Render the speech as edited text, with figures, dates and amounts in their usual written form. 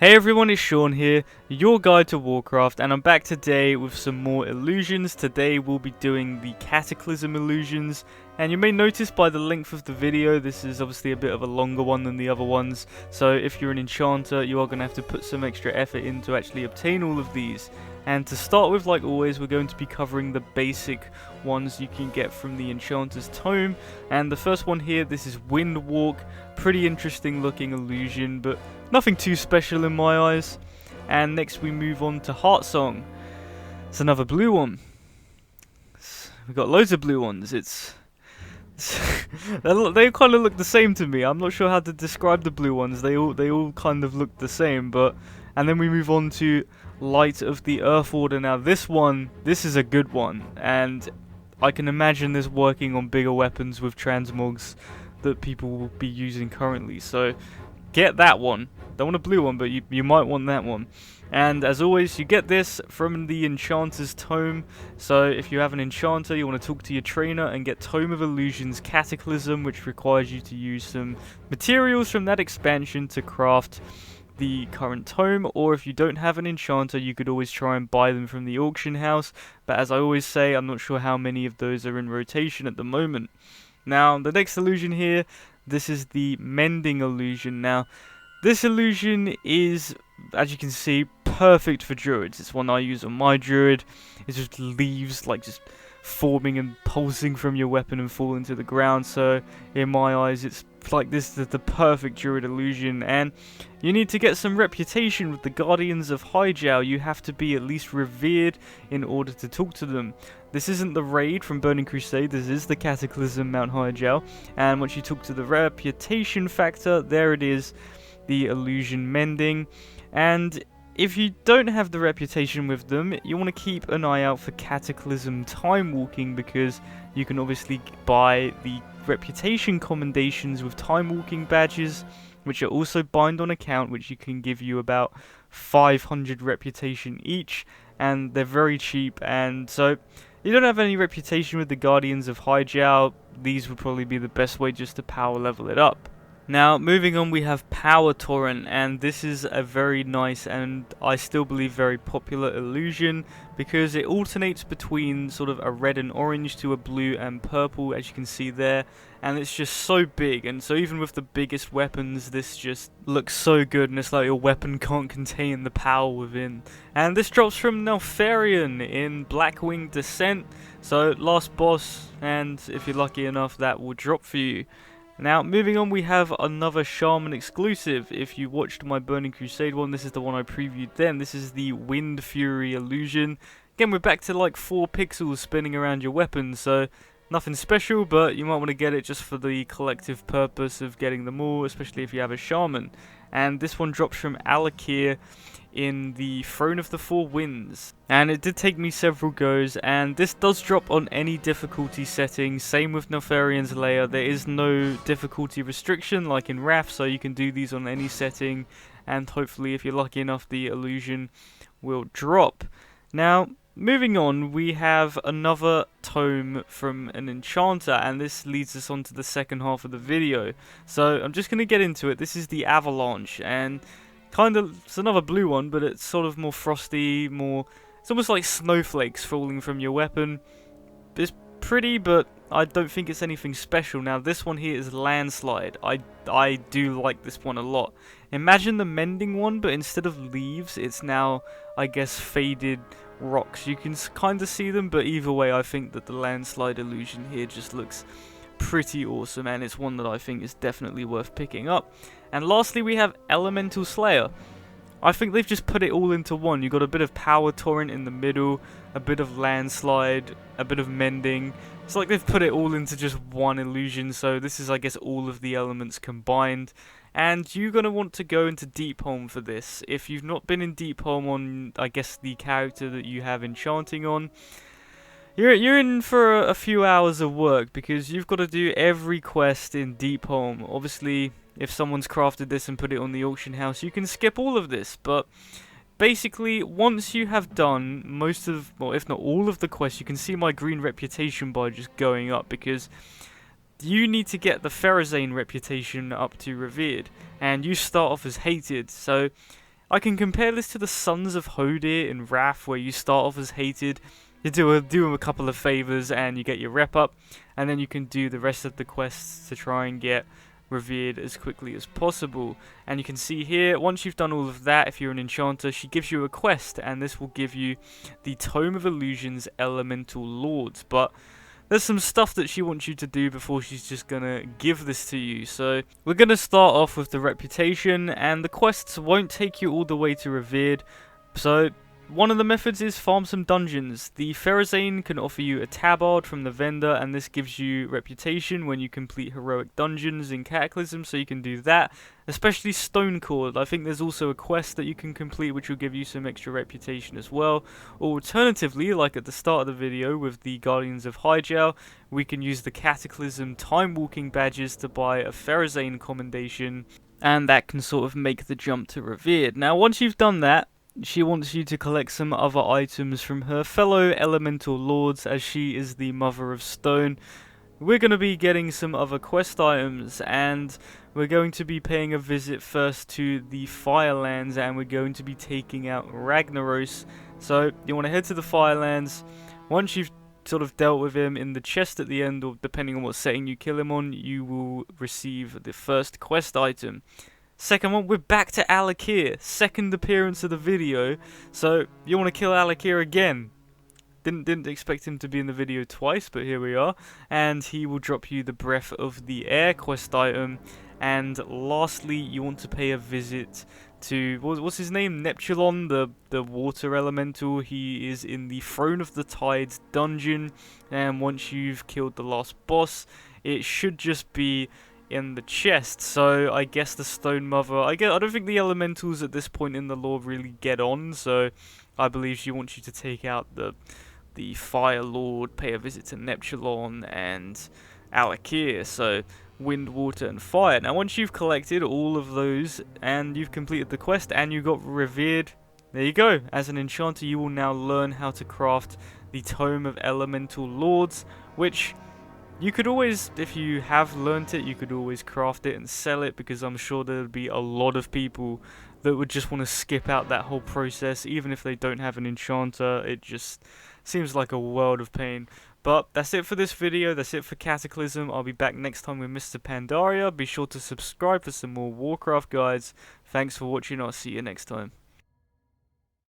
Hey everyone, it's Sean here, your guide to Warcraft, and I'm back today with some more illusions. Today we'll be doing the Cataclysm illusions, and you may notice by the length of the video, this is obviously a bit of a longer one than the other ones, so if you're an enchanter, you are going to have to put some extra effort in to actually obtain all of these. And to start with, like always, we're going to be covering the basic ones you can get from the Enchanter's Tome, and the first one here, this is Windwalk. Pretty interesting looking illusion, but nothing too special in my eyes. And next we move on to Hart Song. It's another blue one. We've got loads of blue ones. They kind of look the same to me. I'm not sure how to describe the blue ones. They all kind of look the same. And then we move on to Light of the Earth Order. Now this is a good one, and I can imagine this working on bigger weapons with transmogs that people will be using currently. So get that one. Don't want a blue one, but you might want that one. And as always, you get this from the Enchanter's Tome. So if you have an enchanter, you want to talk to your trainer and get Tome of Illusions Cataclysm, which requires you to use some materials from that expansion to craft the current tome. Or if you don't have an enchanter, you could always try and buy them from the auction house. But as I always say, I'm not sure how many of those are in rotation at the moment. Now, the next illusion here, this is the Mending Illusion. Now, this illusion is, as you can see, perfect for druids. It's one I use on my druid. It's just leaves, like, just forming and pulsing from your weapon and falling to the ground. So, in my eyes, it's like this is the perfect druid illusion. And you need to get some reputation with the Guardians of Hyjal. You have to be at least revered in order to talk to them. This isn't the raid from Burning Crusade, this is the Cataclysm Mount Hyjal. And once you talk to the reputation factor, there it is, the illusion mending. And if you don't have the reputation with them, you want to keep an eye out for Cataclysm Time Walking, because you can obviously buy the reputation commendations with Time Walking badges, which are also bind on account, which you can give you about 500 reputation each, and they're very cheap. And so you don't have any reputation with the Guardians of Hyjal, these would probably be the best way just to power level it up. Now, moving on, we have Power Torrent, and this is a very nice and I still believe very popular illusion, because it alternates between sort of a red and orange to a blue and purple, as you can see there, and it's just so big. And so even with the biggest weapons, this just looks so good, and it's like your weapon can't contain the power within. And this drops from Neltharion in Blackwing Descent, so last boss, and if you're lucky enough, that will drop for you. Now, moving on, we have another Shaman exclusive. If you watched my Burning Crusade one, this is the one I previewed then. This is the Wind Fury illusion. Again, we're back to like 4 pixels spinning around your weapon, so nothing special, but you might want to get it just for the collective purpose of getting them all, especially if you have a Shaman. And this one drops from Alakir in the Throne of the Four Winds, and it did take me several goes, and this does drop on any difficulty setting. Same with Neltharion's Lair, there is no difficulty restriction like in Wrath, so you can do these on any setting, and hopefully if you're lucky enough the illusion will drop. Now, moving on, we have another tome from an enchanter, and this leads us on to the second half of the video. So I'm just going to get into it. This is the Avalanche, and it's another blue one, but it's sort of more frosty, it's almost like snowflakes falling from your weapon. It's pretty, but I don't think it's anything special. Now, this one here is Landslide. I do like this one a lot. Imagine the Mending one, but instead of leaves, it's now, I guess, faded rocks. You can kind of see them, but either way, I think that the Landslide illusion here just looks pretty awesome, and it's one that I think is definitely worth picking up. And lastly, we have Elemental Slayer. I think they've just put it all into one. You've got a bit of Power Torrent in the middle, a bit of Landslide, a bit of Mending. It's like they've put it all into just one illusion, so this is, I guess, all of the elements combined. And you're going to want to go into Deepholm for this. If you've not been in Deepholm on, I guess, the character that you have enchanting on, you're in for a few hours of work, because you've got to do every quest in Deepholm. Obviously, if someone's crafted this and put it on the auction house, you can skip all of this, but basically, once you have done most of, well, if not all of the quests, you can see my green reputation bar just going up, because you need to get the Pharazane reputation up to revered, and you start off as hated. So I can compare this to the Sons of Hodir in Wrath, where you start off as hated, you do them a couple of favors and you get your rep up, and then you can do the rest of the quests to try and get revered as quickly as possible. And you can see here, once you've done all of that, if you're an enchanter, she gives you a quest, and this will give you the Tome of Illusion's Elemental Lords. But there's some stuff that she wants you to do before she's just gonna give this to you. So we're gonna start off with the reputation, and the quests won't take you all the way to revered. So one of the methods is farm some dungeons. The Pharazane can offer you a tabard from the vendor, and this gives you reputation when you complete heroic dungeons in Cataclysm, so you can do that. Especially Stonecord. I think there's also a quest that you can complete which will give you some extra reputation as well. Or alternatively, like at the start of the video with the Guardians of Hyjal, we can use the Cataclysm time walking badges to buy a Pharazane commendation, and that can sort of make the jump to revered. Now once you've done that, she wants you to collect some other items from her fellow elemental lords, as she is the mother of stone. We're going to be getting some other quest items, and we're going to be paying a visit first to the Firelands, and we're going to be taking out Ragnaros. So you want to head to the Firelands. Once you've sort of dealt with him in the chest at the end, or depending on what setting you kill him on, you will receive the first quest item. Second one, we're back to Alakir, second appearance of the video, so you want to kill Alakir again. Didn't expect him to be in the video twice, but here we are. And he will drop you the Breath of the Air quest item. And lastly, you want to pay a visit to, what's his name? Neptulon, the water elemental. He is in the Throne of the Tides dungeon, and once you've killed the last boss, it should just be in the chest. So I guess the Stone Mother, I don't think the elementals at this point in the lore really get on, so I believe she wants you to take out the Fire Lord, pay a visit to Neptulon and Alakir, so wind, water and fire. Now once you've collected all of those and you've completed the quest and you got revered, there you go. As an enchanter, you will now learn how to craft the Tome of Elemental Lords, which you could always, if you have learnt it, you could always craft it and sell it, because I'm sure there would be a lot of people that would just want to skip out that whole process, even if they don't have an enchanter. It just seems like a world of pain. But that's it for this video, that's it for Cataclysm. I'll be back next time with Mr. Pandaria. Be sure to subscribe for some more Warcraft guides. Thanks for watching, I'll see you next time.